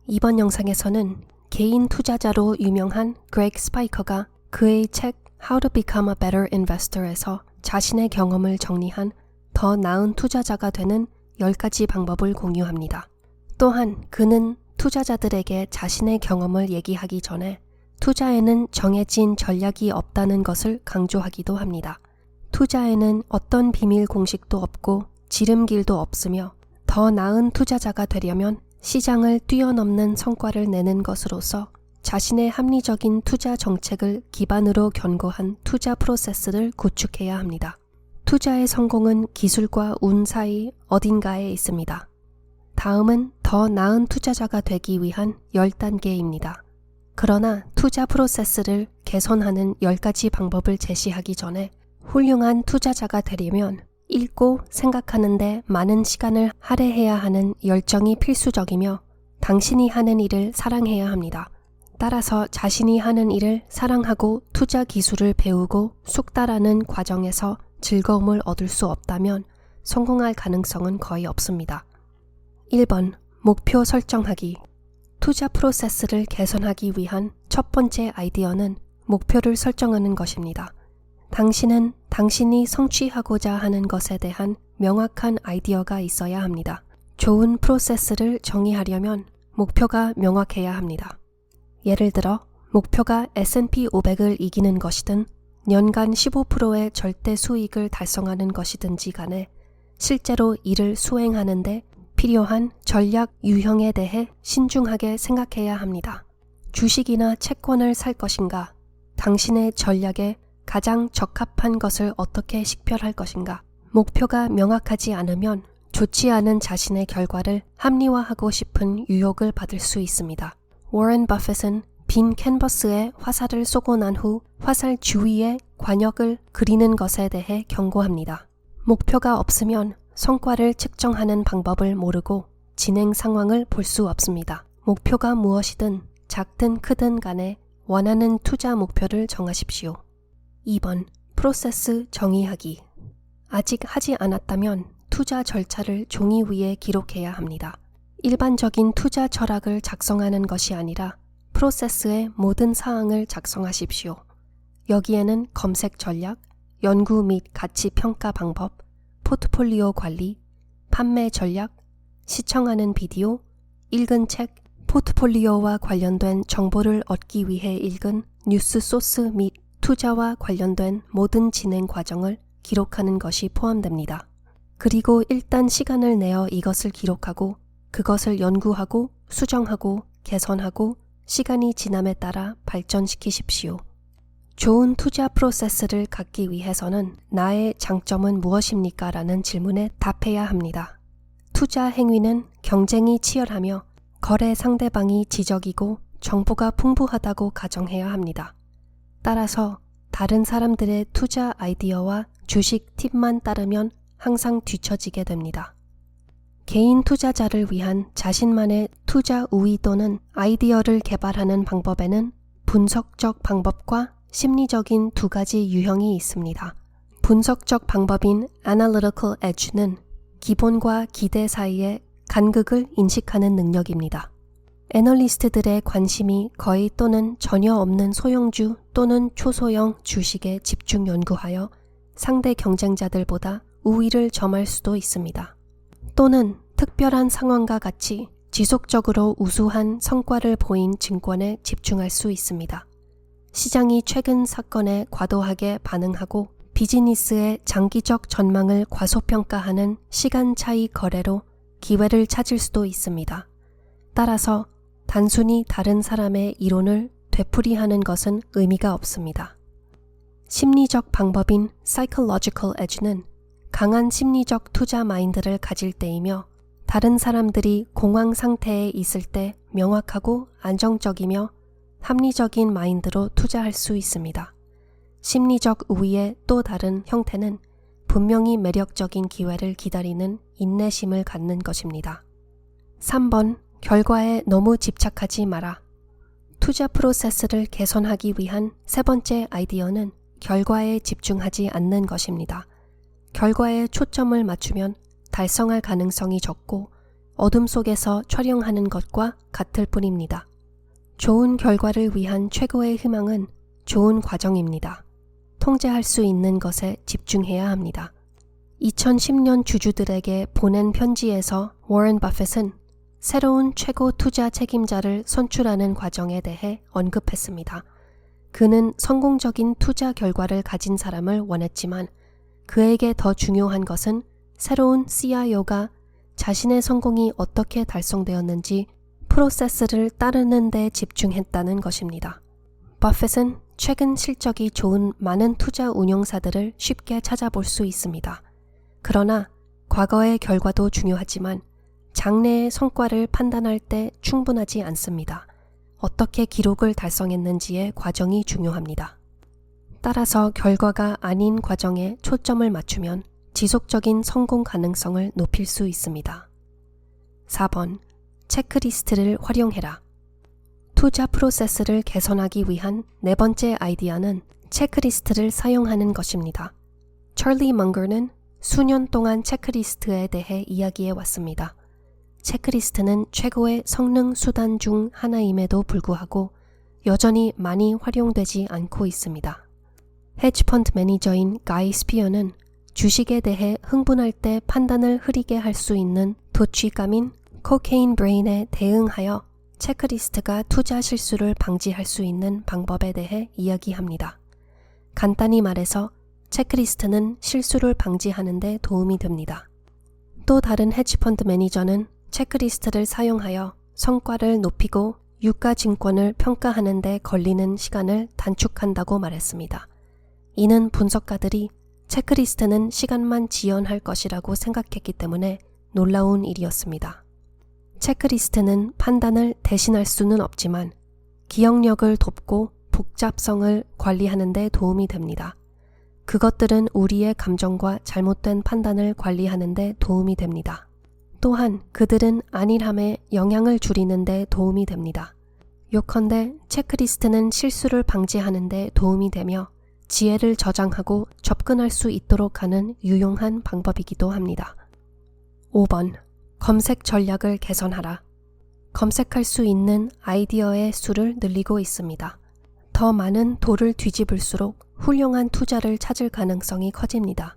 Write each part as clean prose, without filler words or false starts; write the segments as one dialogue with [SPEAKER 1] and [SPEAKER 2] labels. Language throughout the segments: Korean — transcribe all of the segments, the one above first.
[SPEAKER 1] 이번 영상에서는 개인 투자자로 유명한 그레그 스파이커가 그의 책 How to Become a Better Investor에서 자신의 경험을 정리한 더 나은 투자자가 되는 10가지 방법을 공유합니다. 또한 그는 투자자들에게 자신의 경험을 얘기하기 전에 투자에는 정해진 전략이 없다는 것을 강조하기도 합니다. 투자에는 어떤 비밀 공식도 없고 지름길도 없으며 더 나은 투자자가 되려면 시장을 뛰어넘는 성과를 내는 것으로서 자신의 합리적인 투자 정책을 기반으로 견고한 투자 프로세스를 구축해야 합니다. 투자의 성공은 기술과 운 사이 어딘가에 있습니다. 다음은 더 나은 투자자가 되기 위한 10단계입니다. 그러나 투자 프로세스를 개선하는 10가지 방법을 제시하기 전에 훌륭한 투자자가 되려면 읽고 생각하는데 많은 시간을 할애해야 하는 열정이 필수적이며 당신이 하는 일을 사랑해야 합니다. 따라서 자신이 하는 일을 사랑하고 투자 기술을 배우고 숙달하는 과정에서 즐거움을 얻을 수 없다면 성공할 가능성은 거의 없습니다. 1번, 목표 설정하기. 투자 프로세스를 개선하기 위한 첫 번째 아이디어는 목표를 설정하는 것입니다. 당신은 당신이 성취하고자 하는 것에 대한 명확한 아이디어가 있어야 합니다. 좋은 프로세스를 정의하려면 목표가 명확해야 합니다. 예를 들어 목표가 S&P 500을 이기는 것이든 년간 15%의 절대 수익을 달성하는 것이든지 간에 실제로 이를 수행하는데 필요한 전략 유형에 대해 신중하게 생각해야 합니다. 주식이나 채권을 살 것인가? 당신의 전략에 가장 적합한 것을 어떻게 식별할 것인가? 목표가 명확하지 않으면 좋지 않은 자신의 결과를 합리화하고 싶은 유혹을 받을 수 있습니다. 워런 버핏은 빈 캔버스에 화살을 쏘고 난 후 화살 주위에 관역을 그리는 것에 대해 경고합니다. 목표가 없으면 성과를 측정하는 방법을 모르고 진행 상황을 볼 수 없습니다. 목표가 무엇이든 작든 크든 간에 원하는 투자 목표를 정하십시오. 2번, 프로세스 정의하기. 아직 하지 않았다면 투자 절차를 종이 위에 기록해야 합니다. 일반적인 투자 철학을 작성하는 것이 아니라 프로세스의 모든 사항을 작성하십시오. 여기에는 검색 전략, 연구 및 가치 평가 방법, 포트폴리오 관리, 판매 전략, 시청하는 비디오, 읽은 책, 포트폴리오와 관련된 정보를 얻기 위해 읽은 뉴스 소스 및 투자와 관련된 모든 진행 과정을 기록하는 것이 포함됩니다. 그리고 일단 시간을 내어 이것을 기록하고 그것을 연구하고 수정하고 개선하고 시간이 지남에 따라 발전시키십시오. 좋은 투자 프로세스를 갖기 위해서는 나의 장점은 무엇입니까? 라는 질문에 답해야 합니다. 투자 행위는 경쟁이 치열하며 거래 상대방이 지적이고 정보가 풍부하다고 가정해야 합니다. 따라서 다른 사람들의 투자 아이디어와 주식 팁만 따르면 항상 뒤처지게 됩니다. 개인 투자자를 위한 자신만의 투자 우위 또는 아이디어를 개발하는 방법에는 분석적 방법과 심리적인 두 가지 유형이 있습니다. 분석적 방법인 Analytical Edge는 기본과 기대 사이의 간극을 인식하는 능력입니다. 애널리스트들의 관심이 거의 또는 전혀 없는 소형주 또는 초소형 주식에 집중 연구하여 상대 경쟁자들보다 우위를 점할 수도 있습니다. 또는 특별한 상황과 같이 지속적으로 우수한 성과를 보인 증권에 집중할 수 있습니다. 시장이 최근 사건에 과도하게 반응하고 비즈니스의 장기적 전망을 과소평가하는 시간 차이 거래로 기회를 찾을 수도 있습니다. 따라서 단순히 다른 사람의 이론을 되풀이하는 것은 의미가 없습니다. 심리적 방법인 Psychological Edge는 강한 심리적 투자 마인드를 가질 때이며 다른 사람들이 공황 상태에 있을 때 명확하고 안정적이며 합리적인 마인드로 투자할 수 있습니다. 심리적 우위의 또 다른 형태는 분명히 매력적인 기회를 기다리는 인내심을 갖는 것입니다. 3번, 결과에 너무 집착하지 마라. 투자 프로세스를 개선하기 위한 세 번째 아이디어는 결과에 집중하지 않는 것입니다. 결과에 초점을 맞추면 달성할 가능성이 적고 어둠 속에서 촬영하는 것과 같을 뿐입니다. 좋은 결과를 위한 최고의 희망은 좋은 과정입니다. 통제할 수 있는 것에 집중해야 합니다. 2010년 주주들에게 보낸 편지에서 워런 버핏은 새로운 최고 투자 책임자를 선출하는 과정에 대해 언급했습니다. 그는 성공적인 투자 결과를 가진 사람을 원했지만 그에게 더 중요한 것은 새로운 CIO가 자신의 성공이 어떻게 달성되었는지 프로세스를 따르는 데 집중했다는 것입니다. 버핏은 최근 실적이 좋은 많은 투자 운용사들을 쉽게 찾아볼 수 있습니다. 그러나 과거의 결과도 중요하지만 장래의 성과를 판단할 때 충분하지 않습니다. 어떻게 기록을 달성했는지의 과정이 중요합니다. 따라서 결과가 아닌 과정에 초점을 맞추면 지속적인 성공 가능성을 높일 수 있습니다. 4번. 체크리스트를 활용해라. 투자 프로세스를 개선하기 위한 네 번째 아이디어는 체크리스트를 사용하는 것입니다. 찰리 멍거는 수년 동안 체크리스트에 대해 이야기해 왔습니다. 체크리스트는 최고의 성능 수단 중 하나임에도 불구하고 여전히 많이 활용되지 않고 있습니다. 헤지펀드 매니저인 가이 스피어는 주식에 대해 흥분할 때 판단을 흐리게 할 수 있는 도취감인 코케인 브레인에 대응하여 체크리스트가 투자 실수를 방지할 수 있는 방법에 대해 이야기합니다. 간단히 말해서 체크리스트는 실수를 방지하는 데 도움이 됩니다. 또 다른 헤지펀드 매니저는 체크리스트를 사용하여 성과를 높이고 유가증권을 평가하는 데 걸리는 시간을 단축한다고 말했습니다. 이는 분석가들이 체크리스트는 시간만 지연할 것이라고 생각했기 때문에 놀라운 일이었습니다. 체크리스트는 판단을 대신할 수는 없지만 기억력을 돕고 복잡성을 관리하는 데 도움이 됩니다. 그것들은 우리의 감정과 잘못된 판단을 관리하는 데 도움이 됩니다. 또한 그들은 안일함에 영향을 줄이는 데 도움이 됩니다. 요컨대 체크리스트는 실수를 방지하는 데 도움이 되며 지혜를 저장하고 접근할 수 있도록 하는 유용한 방법이기도 합니다. 5번. 검색 전략을 개선하라. 검색할 수 있는 아이디어의 수를 늘리고 있습니다. 더 많은 돌을 뒤집을수록 훌륭한 투자를 찾을 가능성이 커집니다.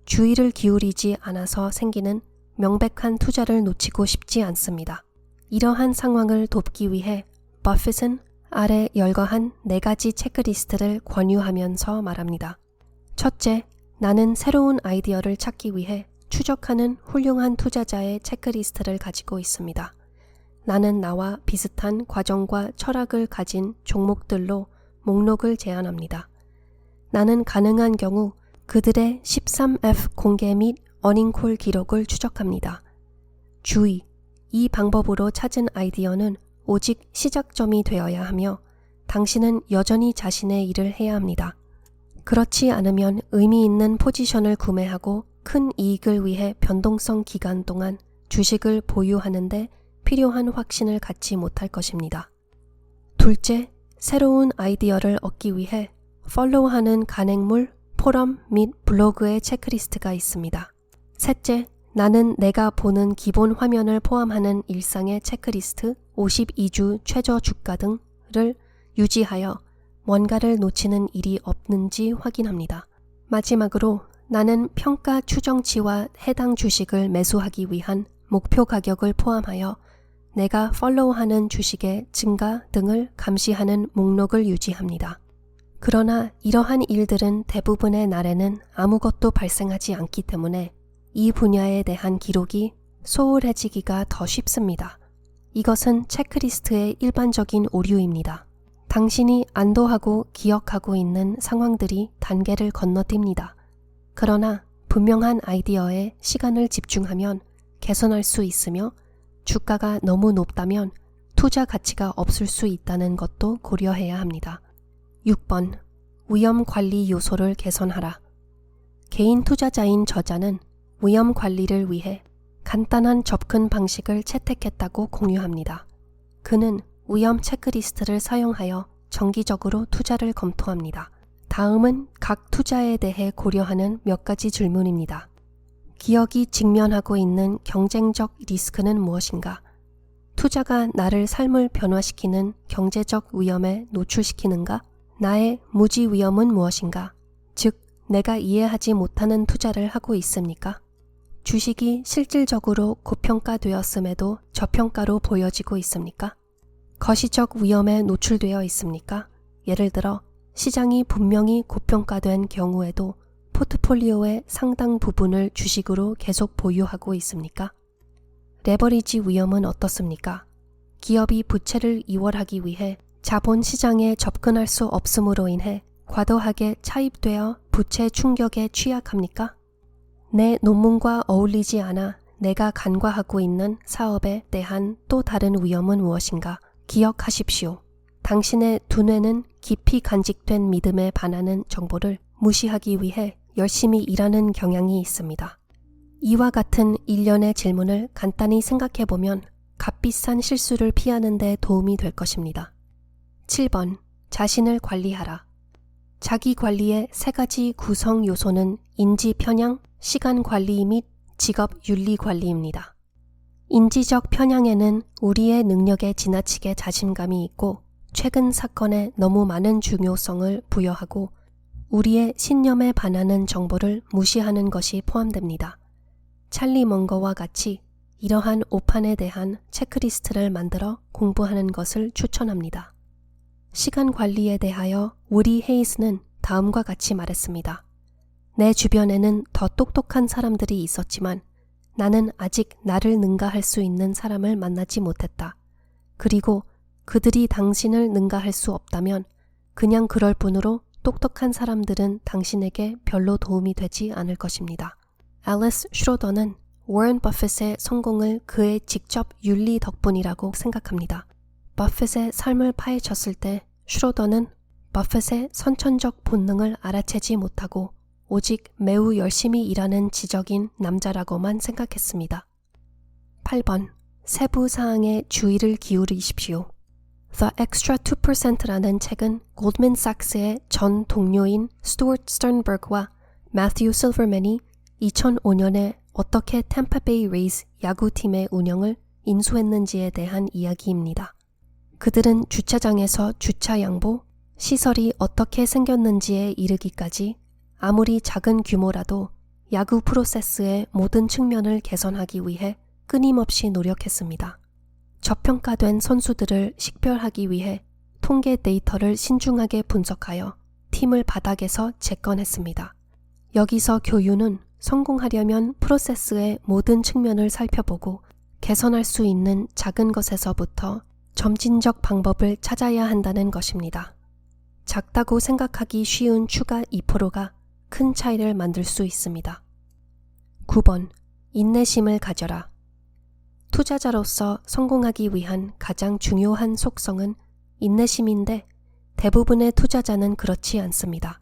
[SPEAKER 1] 주의를 기울이지 않아서 생기는 명백한 투자를 놓치고 싶지 않습니다. 이러한 상황을 돕기 위해 버핏은 아래 열거한 4가지 체크리스트를 권유하면서 말합니다. 첫째, 나는 새로운 아이디어를 찾기 위해 추적하는 훌륭한 투자자의 체크리스트를 가지고 있습니다. 나는 나와 비슷한 과정과 철학을 가진 종목들로 목록을 제안합니다. 나는 가능한 경우 그들의 13F 공개 및 어닝콜 기록을 추적합니다. 주의! 이 방법으로 찾은 아이디어는 오직 시작점이 되어야 하며 당신은 여전히 자신의 일을 해야 합니다. 그렇지 않으면 의미 있는 포지션을 구매하고 큰 이익을 위해 변동성 기간 동안 주식을 보유하는데 필요한 확신을 갖지 못할 것입니다. 둘째, 새로운 아이디어를 얻기 위해 팔로우하는 간행물, 포럼 및 블로그의 체크리스트가 있습니다. 셋째, 나는 내가 보는 기본 화면을 포함하는 일상의 체크리스트, 52주 최저 주가 등을 유지하여 뭔가를 놓치는 일이 없는지 확인합니다. 마지막으로 나는 평가 추정치와 해당 주식을 매수하기 위한 목표 가격을 포함하여 내가 팔로우하는 주식의 증가 등을 감시하는 목록을 유지합니다. 그러나 이러한 일들은 대부분의 날에는 아무것도 발생하지 않기 때문에 이 분야에 대한 기록이 소홀해지기가 더 쉽습니다. 이것은 체크리스트의 일반적인 오류입니다. 당신이 안도하고 기억하고 있는 상황들이 단계를 건너뜁니다. 그러나 분명한 아이디어에 시간을 집중하면 개선할 수 있으며 주가가 너무 높다면 투자 가치가 없을 수 있다는 것도 고려해야 합니다. 6번. 위험 관리 요소를 개선하라. 개인 투자자인 저자는 위험 관리를 위해 간단한 접근 방식을 채택했다고 공유합니다. 그는 위험 체크리스트를 사용하여 정기적으로 투자를 검토합니다. 다음은 각 투자에 대해 고려하는 몇 가지 질문입니다. 기업이 직면하고 있는 경쟁적 리스크는 무엇인가? 투자가 나를 삶을 변화시키는 경제적 위험에 노출시키는가? 나의 무지 위험은 무엇인가? 즉, 내가 이해하지 못하는 투자를 하고 있습니까? 주식이 실질적으로 고평가되었음에도 저평가로 보여지고 있습니까? 거시적 위험에 노출되어 있습니까? 예를 들어 시장이 분명히 고평가된 경우에도 포트폴리오의 상당 부분을 주식으로 계속 보유하고 있습니까? 레버리지 위험은 어떻습니까? 기업이 부채를 이월하기 위해 자본시장에 접근할 수 없음으로 인해 과도하게 차입되어 부채 충격에 취약합니까? 내 논문과 어울리지 않아 내가 간과하고 있는 사업에 대한 또 다른 위험은 무엇인가? 기억하십시오. 당신의 두뇌는 깊이 간직된 믿음에 반하는 정보를 무시하기 위해 열심히 일하는 경향이 있습니다. 이와 같은 일련의 질문을 간단히 생각해보면 값비싼 실수를 피하는 데 도움이 될 것입니다. 7번. 자신을 관리하라. 자기 관리의 3가지 구성 요소는 인지 편향, 시간 관리 및 직업 윤리 관리입니다. 인지적 편향에는 우리의 능력에 지나치게 자신감이 있고 최근 사건에 너무 많은 중요성을 부여하고 우리의 신념에 반하는 정보를 무시하는 것이 포함됩니다. 찰리 먼거와 같이 이러한 오판에 대한 체크리스트를 만들어 공부하는 것을 추천합니다. 시간 관리에 대하여 우리 헤이스는 다음과 같이 말했습니다. 내 주변에는 더 똑똑한 사람들이 있었지만 나는 아직 나를 능가할 수 있는 사람을 만나지 못했다. 그리고 그들이 당신을 능가할 수 없다면 그냥 그럴 뿐으로 똑똑한 사람들은 당신에게 별로 도움이 되지 않을 것입니다. 앨리스 슈로더는 워런 버핏의 성공을 그의 직접 윤리 덕분이라고 생각합니다. 버핏의 삶을 파헤쳤을 때 슈로더는 버핏의 선천적 본능을 알아채지 못하고 오직 매우 열심히 일하는 지적인 남자라고만 생각했습니다. 8번. 세부 사항에 주의를 기울이십시오. The Extra 2%라는 책은 골드맨삭스의 전 동료인 스튜어트 스턴버그와 매튜 실버맨이 2005년에 어떻게 템파베이 레이즈 야구팀의 운영을 인수했는지에 대한 이야기입니다. 그들은 주차장에서 주차 양보, 시설이 어떻게 생겼는지에 이르기까지 아무리 작은 규모라도 야구 프로세스의 모든 측면을 개선하기 위해 끊임없이 노력했습니다. 저평가된 선수들을 식별하기 위해 통계 데이터를 신중하게 분석하여 팀을 바닥에서 재건했습니다. 여기서 교유는 성공하려면 프로세스의 모든 측면을 살펴보고 개선할 수 있는 작은 것에서부터 점진적 방법을 찾아야 한다는 것입니다. 작다고 생각하기 쉬운 추가 2%가 큰 차이를 만들 수 있습니다. 9번. 인내심을 가져라. 투자자로서 성공하기 위한 가장 중요한 속성은 인내심인데 대부분의 투자자는 그렇지 않습니다.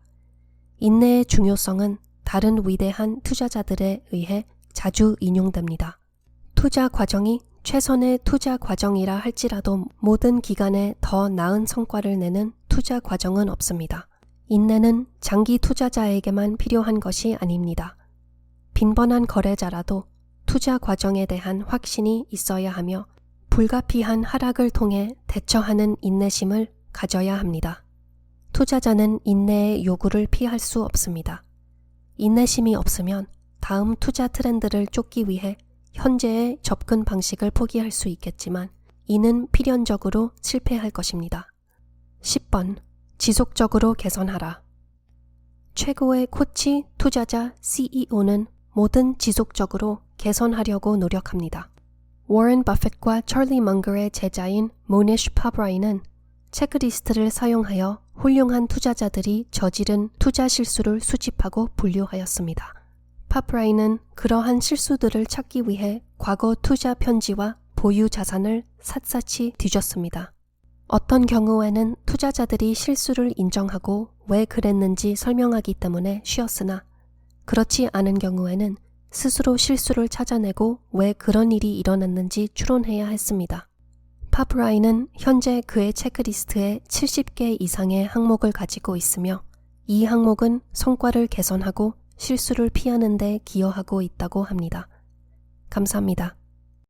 [SPEAKER 1] 인내의 중요성은 다른 위대한 투자자들에 의해 자주 인용됩니다. 투자 과정이 최선의 투자 과정이라 할지라도 모든 기간에 더 나은 성과를 내는 투자 과정은 없습니다. 인내는 장기 투자자에게만 필요한 것이 아닙니다. 빈번한 거래자라도 투자 과정에 대한 확신이 있어야 하며 불가피한 하락을 통해 대처하는 인내심을 가져야 합니다. 투자자는 인내의 요구를 피할 수 없습니다. 인내심이 없으면 다음 투자 트렌드를 쫓기 위해 현재의 접근 방식을 포기할 수 있겠지만 이는 필연적으로 실패할 것입니다. 10번. 지속적으로 개선하라. 최고의 코치, 투자자, CEO는 뭐든 지속적으로 개선하려고 노력합니다. 워런 버핏과 찰리 먼거의 제자인 모니쉬 파브라인은 체크리스트를 사용하여 훌륭한 투자자들이 저지른 투자 실수를 수집하고 분류하였습니다. 파브라인은 그러한 실수들을 찾기 위해 과거 투자 편지와 보유 자산을 샅샅이 뒤졌습니다. 어떤 경우에는 투자자들이 실수를 인정하고 왜 그랬는지 설명하기 때문에 쉬었으나 그렇지 않은 경우에는 스스로 실수를 찾아내고 왜 그런 일이 일어났는지 추론해야 했습니다. 파브라인은 현재 그의 체크리스트에 70개 이상의 항목을 가지고 있으며 이 항목은 성과를 개선하고 실수를 피하는 데 기여하고 있다고 합니다. 감사합니다.